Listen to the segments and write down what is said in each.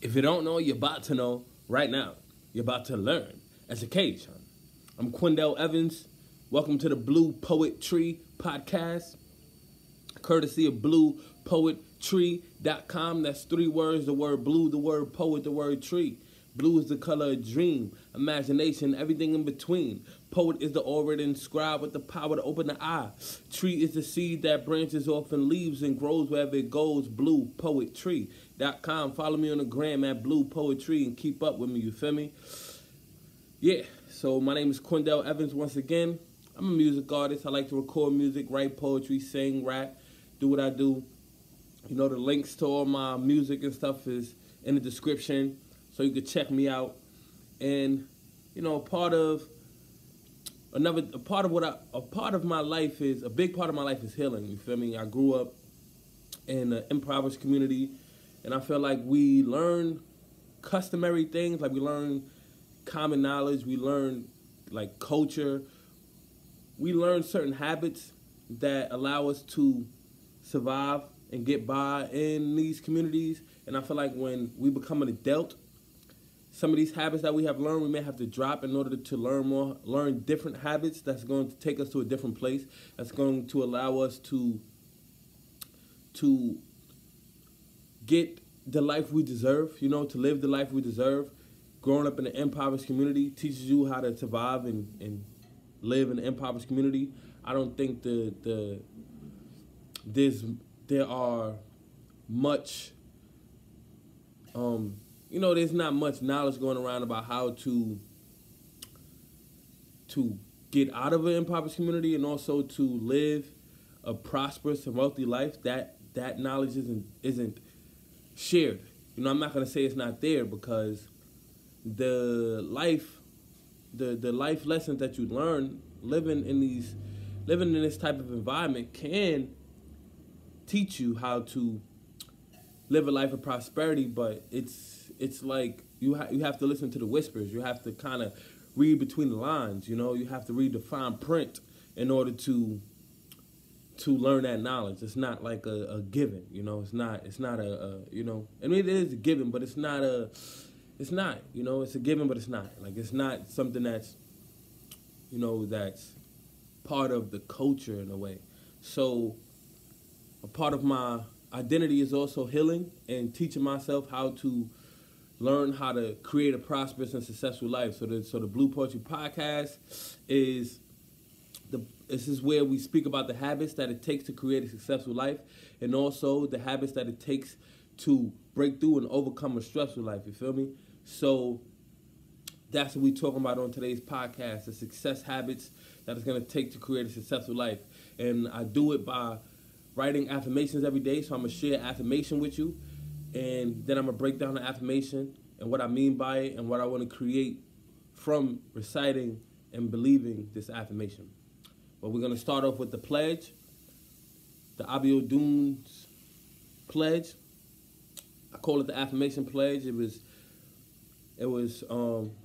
If you don't know, you're about to know right now. You're about to learn. Education. I'm Quindell Evans. Welcome to the BluePoetTree podcast, courtesy of BluePoetTree.com. That's 3 words, the word blue, the word poet, the word tree. Blue is the color of dream, imagination, everything in between. Poet is the orator and scribe with the power to open the eye. Tree is the seed that branches off and leaves and grows wherever it goes. BluePoetTree.com. Follow me on the gram at BluePoetTree and keep up with me, you feel me? Yeah, so my name is Quindell Evans once again. I'm a music artist. I like to record music, write poetry, sing, rap, do what I do. You know, the links to all my music and stuff is in the description, so you can check me out. And you know, a big part of my life is healing. You feel me? I grew up in an impoverished community, and I feel like we learn customary things, like we learn common knowledge, we learn like culture, we learn certain habits that allow us to survive and get by in these communities. And I feel like when we become an adult, some of these habits that we have learned, we may have to drop in order to learn different habits that's going to take us to a different place, that's going to allow us to get the life we deserve, you know, to live the life we deserve. Growing up in an impoverished community teaches you how to survive and live in an impoverished community. I don't think there are much there's not much knowledge going around about how to get out of an impoverished community and also to live a prosperous and wealthy life. That knowledge isn't shared. You know, I'm not gonna say it's not there, because the life lessons that you learn living in this type of environment can teach you how to live a life of prosperity, but it's like you have to listen to the whispers. You have to kind of read between the lines. You know, you have to read the fine print in order to learn that knowledge. It's not like a given. You know, it's not a you know. I mean, it is a given, but it's not. You know, it's a given, but it's not. Like, it's not something that's, you know, that's part of the culture in a way. So a part of my identity is also healing and teaching myself how to learn how to create a prosperous and successful life. So the Blue Poetry podcast this is where we speak about the habits that it takes to create a successful life, and also the habits that it takes to break through and overcome a stressful life. You feel me? So that's what we're talking about on today's podcast, the success habits that it's going to take to create a successful life. And I do it by writing affirmations every day. So I'm going to share affirmation with you, and then I'm going to break down the affirmation and what I mean by it and what I want to create from reciting and believing this affirmation. But we're going to start off with the pledge, the G.O.L.O's pledge. I call it the affirmation pledge. It was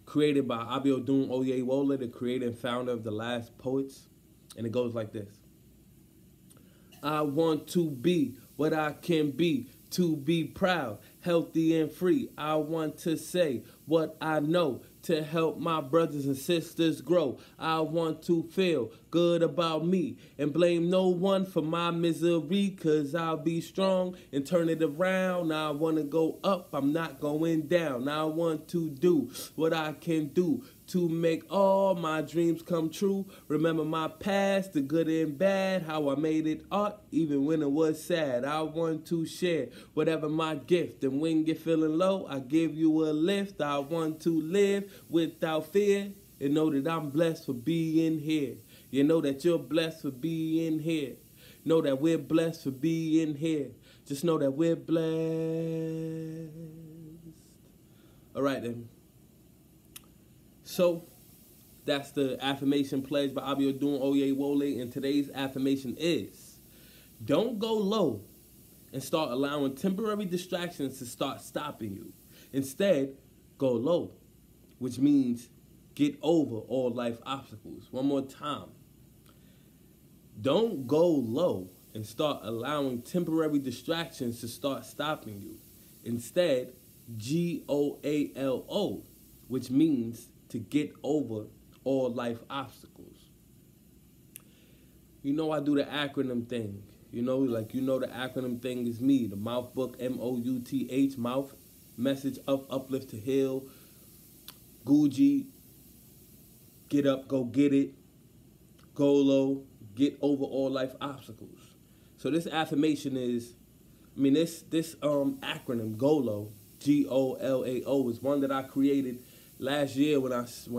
created by G.O.L.O, the creator and founder of The Last Poets. And it goes like this. I want to be what I can be, to be proud, healthy and free. I want to say what I know to help my brothers and sisters grow. I want to feel good about me and blame no one for my misery, 'cause I'll be strong and turn it around. I want to go up, I'm not going down. I want to do what I can do to make all my dreams come true. Remember my past, the good and bad, how I made it art even when it was sad. I want to share whatever my gift, and when you're feeling low, I give you a lift. I want to live without fear and know that I'm blessed for being here. You know that you're blessed for being here. Know that we're blessed for being here. Just know that we're blessed. All right, then. So that's the affirmation pledge by G.O.L.O, and today's affirmation is: don't go low and start allowing temporary distractions to start stopping you. Instead, go low, which means get over all life obstacles. One more time. Don't go low and start allowing temporary distractions to start stopping you. Instead, G.O.A.L.O, which means to get over all life obstacles. You know I do the acronym thing. You know, like the acronym thing is me. The mouth book, MOUTH, mouth, message of uplift to heal, Gucci, get up, go get it, G.O.L.O, get over all life obstacles. So this affirmation is, this acronym, G.O.L.O, G.O.L.A.O, is one that I created last year when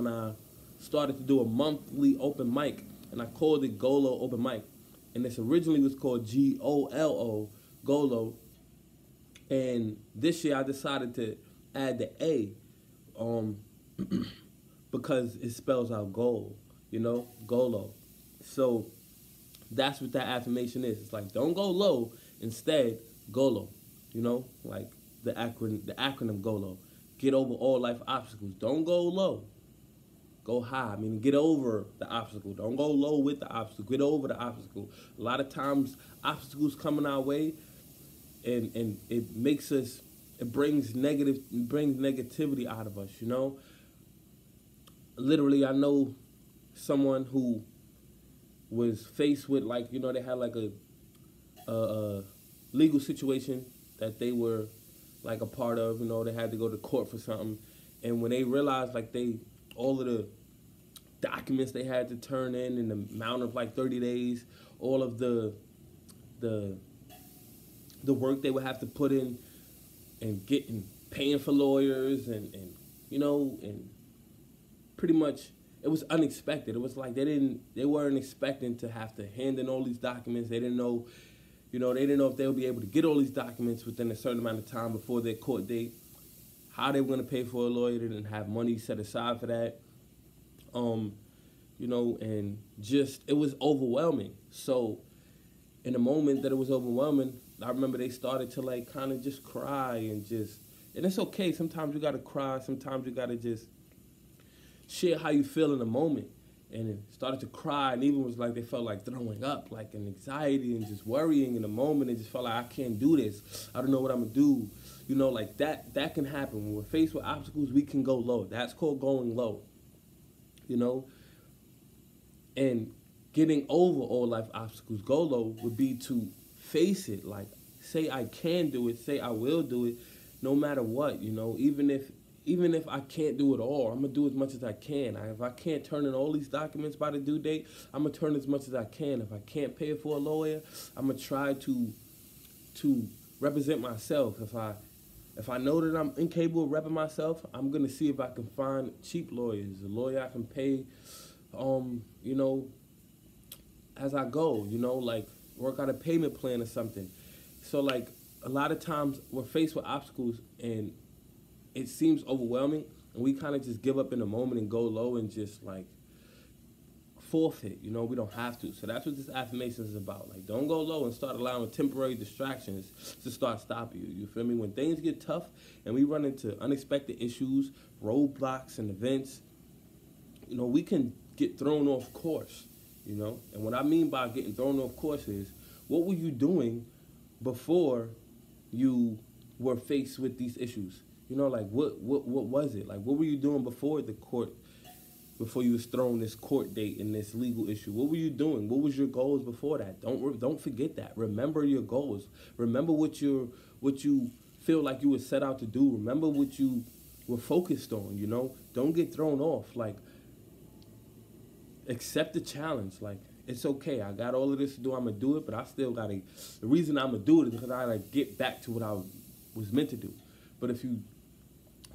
I started to do a monthly open mic, and I called it G.O.L.O open mic. And this originally was called G.O.L.O, G.O.L.O. And this year I decided to add the A, because it spells out goal, G.O.L.O. So that's what that affirmation is. It's like, don't go low, instead G.O.L.O, like the acronym G.O.L.O. Get over all life obstacles. Don't go low. Go high. Get over the obstacle. Don't go low with the obstacle. Get over the obstacle. A lot of times, obstacles coming our way, and it makes us, it brings negativity out of us. Literally, I know someone who was faced with, they had like a legal situation that they were like a part of. They had to go to court for something, and when they realized all of the documents they had to turn in the amount of 30 days, all of the work they would have to put in and paying for lawyers and pretty much it was unexpected. It was like they weren't expecting to have to hand in all these documents. They didn't know, they didn't know if they would be able to get all these documents within a certain amount of time before their court date, how they were going to pay for a lawyer. They didn't have money set aside for that. And just, it was overwhelming. So in the moment that it was overwhelming, I remember they started to kind of just cry and it's okay. Sometimes you got to cry. Sometimes you got to just share how you feel in the moment. And it started to cry, and even was they felt like throwing up, an anxiety and just worrying in the moment. They just felt like, I can't do this. I don't know what I'm going to do. That can happen. When we're faced with obstacles, we can go low. That's called going low. And getting over all life obstacles, G.O.L.O, would be to face it. Say I can do it, say I will do it, no matter what, even if I can't do it all, I'm going to do as much as I can. If I can't turn in all these documents by the due date, I'm going to turn as much as I can. If I can't pay for a lawyer, I'm going to try to represent myself. If I know that I'm incapable of repping myself, I'm going to see if I can find cheap lawyers, a lawyer I can pay, as I go, work out a payment plan or something. So, a lot of times we're faced with obstacles and it seems overwhelming, and we kind of just give up in the moment and go low and just, forfeit. We don't have to. So that's what this affirmation is about. Don't go low and start allowing temporary distractions to start stopping you. You feel me? When things get tough and we run into unexpected issues, roadblocks and events, we can get thrown off course, And what I mean by getting thrown off course is, what were you doing before you were faced with these issues? What was it? What were you doing before the court, before you was thrown this court date and this legal issue? What were you doing? What was your goals before that? Don't forget that. Remember your goals. Remember what you feel like you were set out to do. Remember what you were focused on, Don't get thrown off. Accept the challenge. It's okay. I got all of this to do. I'm going to do it, but I still got to, the reason I'm going to do it is because I get back to what I was meant to do. But if you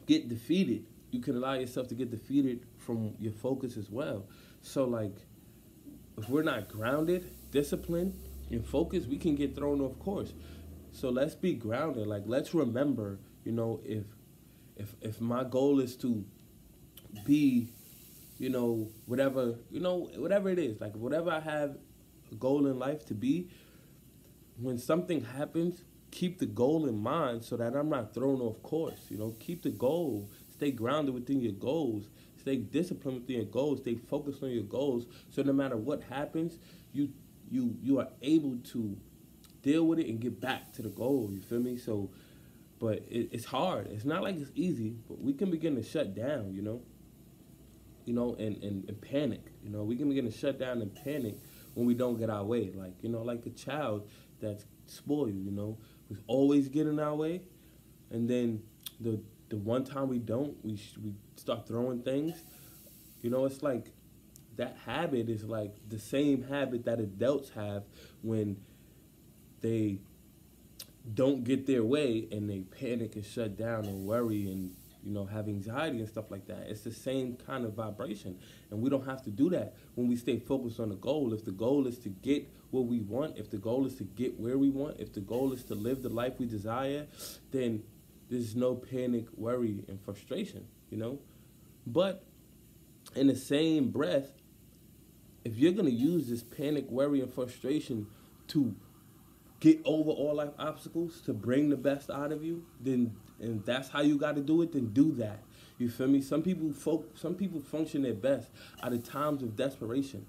get defeated, you can allow yourself to get defeated from your focus as well. So, if we're not grounded, disciplined, and focused, we can get thrown off course. So let's be grounded. Let's remember, if my goal is to be, whatever it is, whatever I have a goal in life to be, when something happens, keep the goal in mind so that I'm not thrown off course. Keep the goal. Stay grounded within your goals. Stay disciplined within your goals. Stay focused on your goals. So no matter what happens, you are able to deal with it and get back to the goal. You feel me? So But it's hard. It's not like it's easy, but we can begin to shut down, and panic. We can begin to shut down and panic when we don't get our way. Like a child that's spoiled, who's always getting our way, and then the one time we don't, we start throwing things. It's like that habit is like the same habit that adults have when they don't get their way and they panic and shut down and worry and have anxiety and stuff like that. It's the same kind of vibration, and we don't have to do that when we stay focused on the goal. If the goal is to get what we want, if the goal is to get where we want, if the goal is to live the life we desire, then there's no panic, worry, and frustration, But in the same breath, if you're going to use this panic, worry, and frustration to get over all life obstacles, to bring the best out of you, then, and that's how you got to do it, then do that. You feel me? Some people function their best out of times of desperation.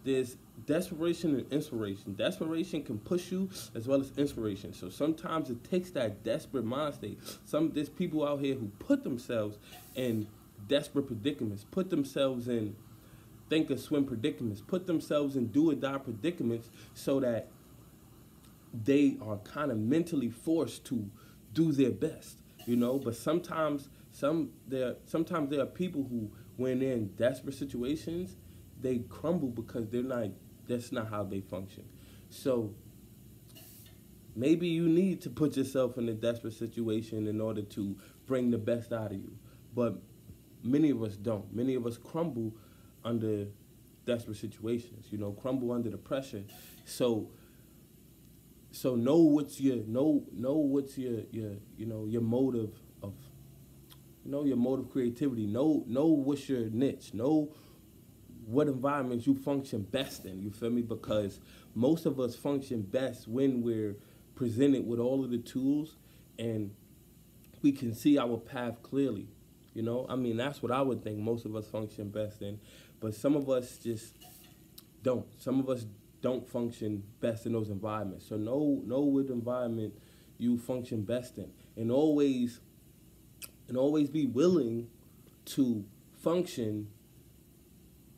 There's desperation and inspiration. Desperation can push you as well as inspiration. So sometimes it takes that desperate mind state. There's people out here who put themselves in desperate predicaments, put themselves in think or swim predicaments, put themselves in do or die predicaments, so that they are kind of mentally forced to do their best, But sometimes there are people who, when they're in desperate situations, they crumble because that's not how they function. So maybe you need to put yourself in a desperate situation in order to bring the best out of you. But many of us don't. Many of us crumble under desperate situations, crumble under the pressure. So know what's your motive of your motive creativity. Know what's your niche. Know what environments you function best in. You feel me? Because most of us function best when we're presented with all of the tools and we can see our path clearly. That's what I would think most of us function best in. But some of us just don't. Some of us don't function best in those environments. So know what environment you function best in, and always be willing to function,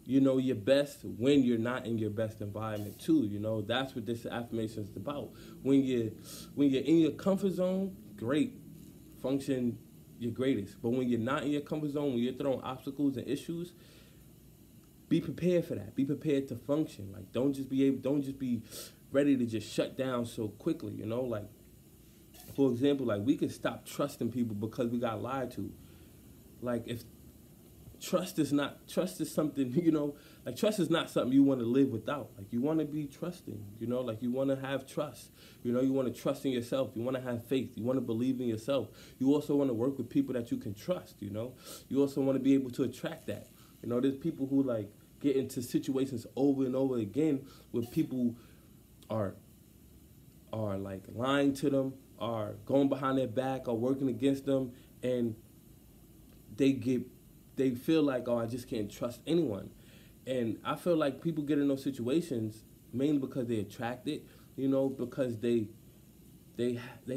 your best when you're not in your best environment too. That's what this affirmation is about. When you're in your comfort zone, great, function your greatest. But when you're not in your comfort zone, when you're throwing obstacles and issues, be prepared for that. Be prepared to function. Like, don't just be ready to just shut down so quickly. Like, for example, like, we can stop trusting people because we got lied to. Like, if trust is something, like, trust is not something you want to live without. Like, you want to be trusting, like, you want to have trust. You want to trust in yourself. You want to have faith. You want to believe in yourself. You also want to work with people that you can trust, You also want to be able to attract that. There's people who, like, get into situations over and over again where people are like lying to them, are going behind their back, or working against them, and they feel like, oh, I just can't trust anyone. And I feel like people get in those situations mainly because they're attracted, because they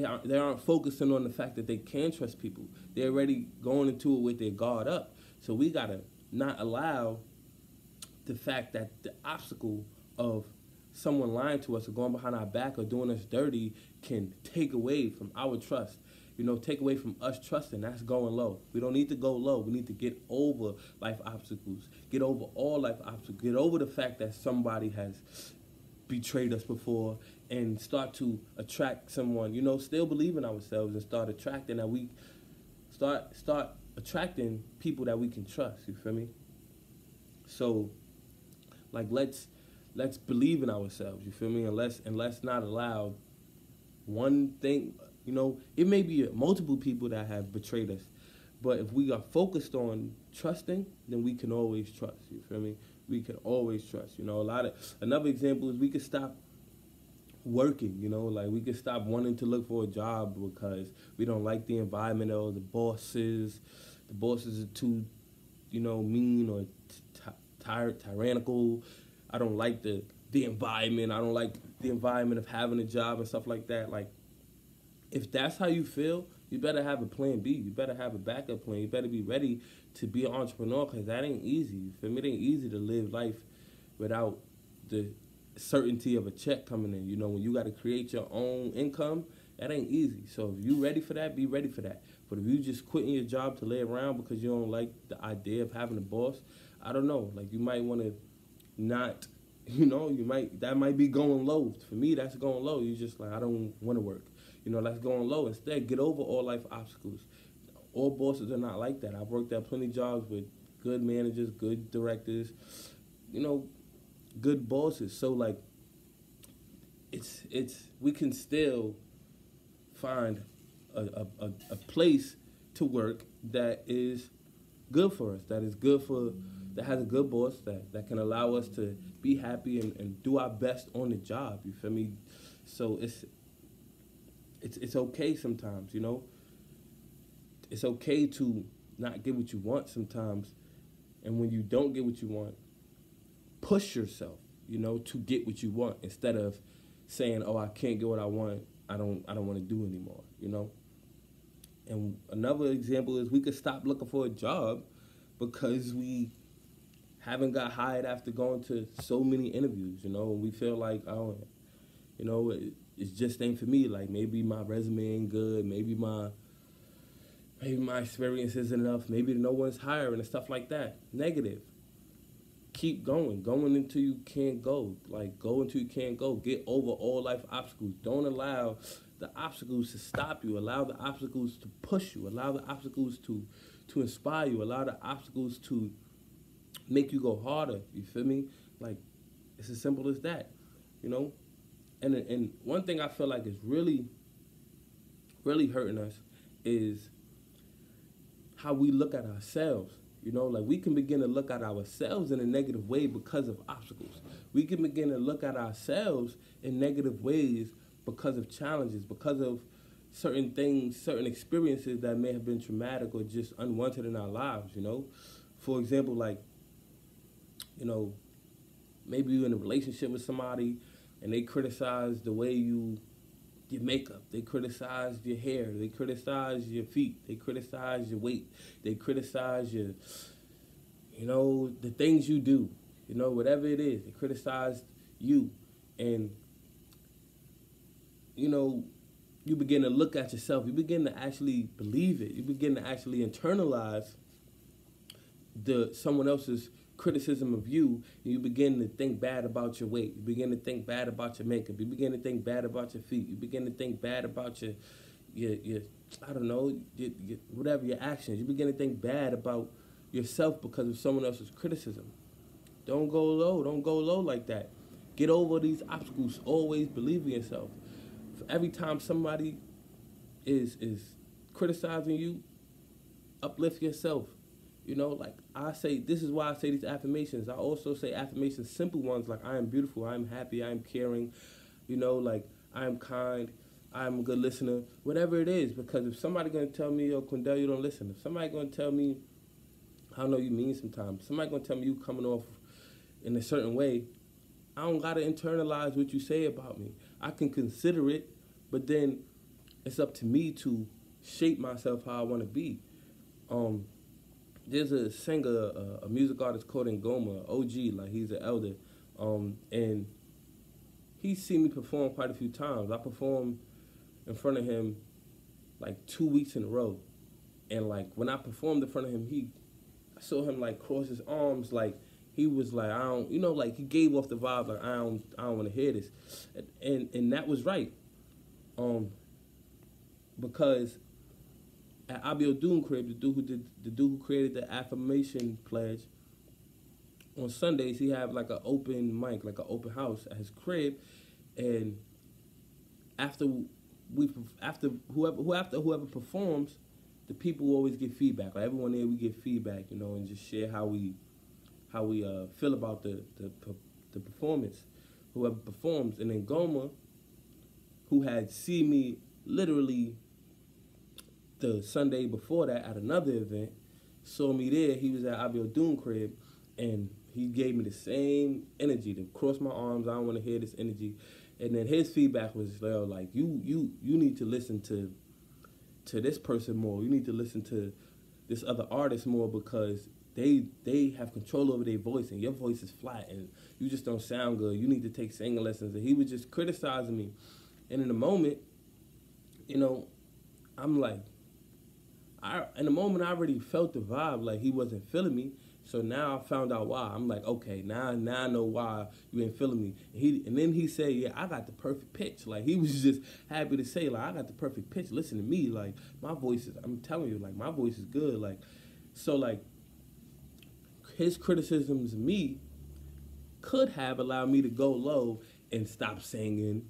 aren't focusing on the fact that they can trust people. They're already going into it with their guard up. So we gotta not allow the fact that the obstacle of someone lying to us or going behind our back or doing us dirty can take away from our trust. Take away from us trusting. That's going low. We don't need to go low. We need to get over life obstacles. Get over all life obstacles. Get over the fact that somebody has betrayed us before and start to attract someone. Still believe in ourselves and start attracting that we start attracting people that we can trust. You feel me? So, like, let's believe in ourselves. You feel me? And let's not allow one thing. It may be multiple people that have betrayed us, but if we are focused on trusting, then we can always trust. You feel me? We can always trust. Another example is we could stop working. Like, we could stop wanting to look for a job because we don't like the environment or the bosses. The bosses are too, mean or tyrannical. I don't like the environment. I don't like the environment of having a job and stuff like that. Like, If that's how you feel, you better have a plan B. You better have a backup plan. You better be ready to be an entrepreneur, because that ain't easy. For me, it ain't easy to live life without the certainty of a check coming in. You know, when you got to create your own income, that ain't easy. So if you ready for that, be ready for that. But if you just quitting your job to lay around because you don't like the idea of having a boss, I don't know. Like, you might want to not, that might be going low. For me, that's going low. You just like, I don't want to work. That's going low. Instead, get over all life obstacles. All bosses are not like that. I've worked at plenty of jobs with good managers, good directors, good bosses. So, like, we can still find a place to work that is good for us, that has a good boss, that can allow us to be happy and do our best on the job. You feel me? So it's okay sometimes, It's okay to not get what you want sometimes. And when you don't get what you want, push yourself, to get what you want, instead of saying, oh, I can't get what I want, I don't want to do anymore, And another example is we could stop looking for a job because we haven't got hired after going to so many interviews, and we feel like, oh, it just ain't for me. Like, maybe my resume ain't good, maybe my experience isn't enough, maybe no one's hiring and stuff like that. Negative. Keep going until you can't go. Like, go until you can't go. Get over all life obstacles. Don't allow the obstacles to stop you. Allow the obstacles to push you. Allow the obstacles to inspire you. Allow the obstacles to make you go harder. You feel me? Like, it's as simple as that, And one thing I feel like is really, really hurting us is how we look at ourselves. Like, we can begin to look at ourselves in a negative way because of obstacles. We can begin to look at ourselves in negative ways because of challenges, because of certain things, certain experiences that may have been traumatic or just unwanted in our lives, For example, like, maybe you're in a relationship with somebody and they criticize the way your makeup, they criticize your hair, they criticize your feet, they criticize your weight, they criticize your, the things you do, whatever it is, they criticize you. And, you begin to look at yourself, you begin to actually believe it, you begin to actually internalize someone else's criticism of you, and you begin to think bad about your weight, you begin to think bad about your makeup, you begin to think bad about your feet, you begin to think bad about your I don't know, whatever, your actions. You begin to think bad about yourself because of someone else's criticism. Don't go low like that. Get over these obstacles. Always believe in yourself. For every time somebody is criticizing you, uplift yourself. Like I say, this is why I say these affirmations. I also say affirmations, simple ones, like I am beautiful, I am happy, I am caring, like I am kind, I am a good listener, whatever it is. Because if somebody going to tell me, yo, Quindell, you don't listen. If somebody going to tell me, I know you mean sometimes, somebody going to tell me you coming off in a certain way, I don't got to internalize what you say about me. I can consider it, but then it's up to me to shape myself how I want to be. There's a singer, a music artist called G.O.A.L.O, OG, like he's an elder, and he's seen me perform quite a few times. I performed in front of him like 2 weeks in a row, and like when I performed in front of him, I saw him like cross his arms, like he was like, I don't, like he gave off the vibe like I don't want to hear this, and that was right, because at Abiodun crib, the dude who created the affirmation pledge, on Sundays he have like an open mic, like an open house at his crib, and after whoever performs, the people always get feedback. Like everyone there, we get feedback, and just share how we feel about the performance. Whoever performs, and then Goma, who had seen me literally the Sunday before that at another event, saw me there. He was at Abiodun crib, and he gave me the same energy to cross my arms. I don't want to hear this energy. And then his feedback was, like, you need to listen to this person more. You need to listen to this other artist more because they have control over their voice and your voice is flat and you just don't sound good. You need to take singing lessons. And he was just criticizing me. And in the moment, I'm like, in the moment I already felt the vibe, like he wasn't feeling me. So now I found out why. I'm like, okay, now I know why you ain't feeling me. And then he said, yeah, I got the perfect pitch. Like, he was just happy to say, like, I got the perfect pitch. Listen to me. Like, my voice is, I'm telling you, like, my voice is good. Like, so, like, his criticisms of me could have allowed me to go low and stop singing.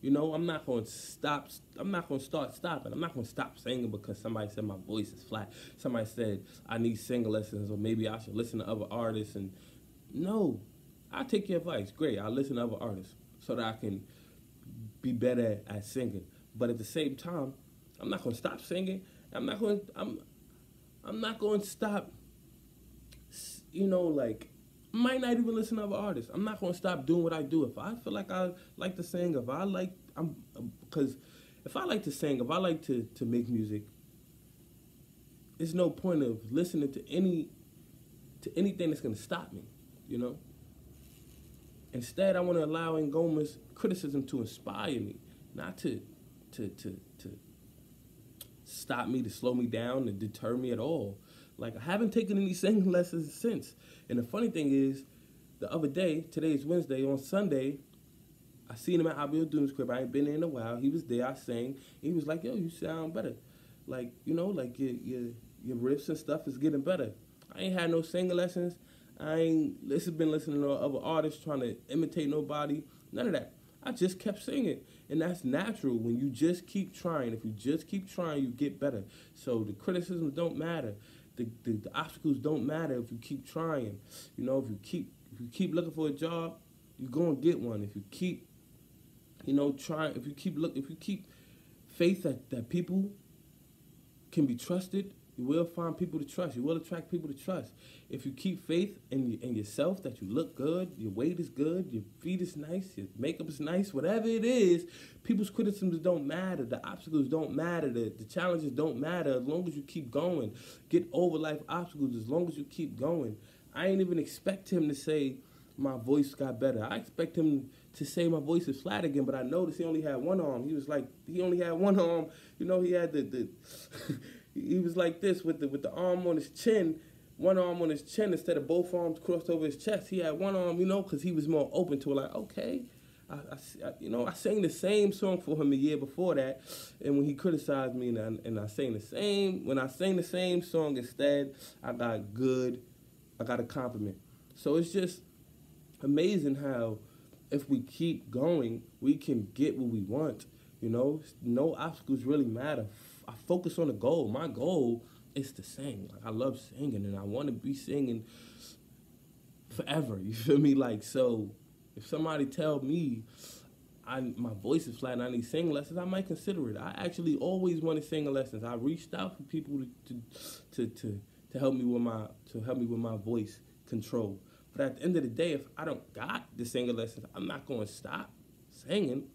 I'm not going to start stopping. I'm not going to stop singing because somebody said my voice is flat. Somebody said I need singing lessons or maybe I should listen to other artists. And no, I take your advice. Great, I'll listen to other artists so that I can be better at singing. But at the same time, I'm not going to stop singing. I'm not going to stop, like, I might not even listen to other artists. I'm not going to stop doing what I do. If I feel like I like to sing, because if I like to sing, if I like to make music, there's no point of listening to anything that's going to stop me, Instead, I want to allow Ngoma's criticism to inspire me, not to stop me, to slow me down, to deter me at all. Like, I haven't taken any singing lessons since. And the funny thing is, the other day, today is Wednesday, on Sunday, I seen him at Abil Doom's crib. I ain't been there in a while. He was there, I sang. He was like, yo, you sound better. Like, like your riffs and stuff is getting better. I ain't had no singing lessons. I ain't been listening to other artists trying to imitate nobody. None of that. I just kept singing. And that's natural when you just keep trying. If you just keep trying, you get better. So the criticisms don't matter. The obstacles don't matter if you keep trying. If you keep looking for a job, you're gonna get one. If you keep, trying, if you keep faith that people can be trusted, you will find people to trust. You will attract people to trust. If you keep faith in yourself, that you look good, your weight is good, your feet is nice, your makeup is nice, whatever it is, people's criticisms don't matter. The obstacles don't matter. The challenges don't matter as long as you keep going. Get over life obstacles as long as you keep going. I ain't even expect him to say my voice got better. I expect him to say my voice is flat again, but I noticed he only had one arm. He was like, he only had one arm. He had the he was like this with the arm on his chin, one arm on his chin instead of both arms crossed over his chest. He had one arm, because he was more open to it. Like, okay, I sang the same song for him a year before that, and when he criticized me, and I sang the same, when I sang the same song instead, I got a compliment. So it's just amazing how if we keep going, we can get what we want. No obstacles really matter. I focus on the goal. My goal is to sing. Like, I love singing, and I want to be singing forever. You feel me? Like, so if somebody tell me my voice is flat and I need singing lessons, I might consider it. I actually always wanted singing lessons. I reached out for people to help me with my voice control. But at the end of the day, if I don't got the singing lessons, I'm not going to stop singing.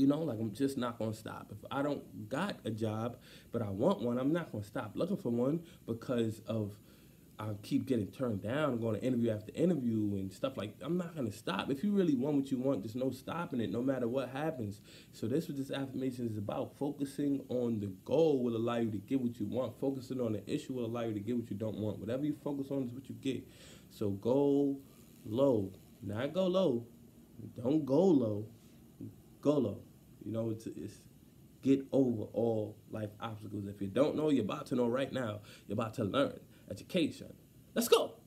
I'm just not going to stop. If I don't got a job, but I want one, I'm not going to stop looking for one because I keep getting turned down and going to interview after interview and stuff like that. I'm not going to stop. If you really want what you want, there's no stopping it, no matter what happens. So that's what this affirmation is about. Focusing on the goal will allow you to get what you want. Focusing on the issue will allow you to get what you don't want. Whatever you focus on is what you get. So go low. Not go low. Don't go low. Go low. It's get over all life obstacles. If you don't know, you're about to know right now. You're about to learn. Education. Let's go.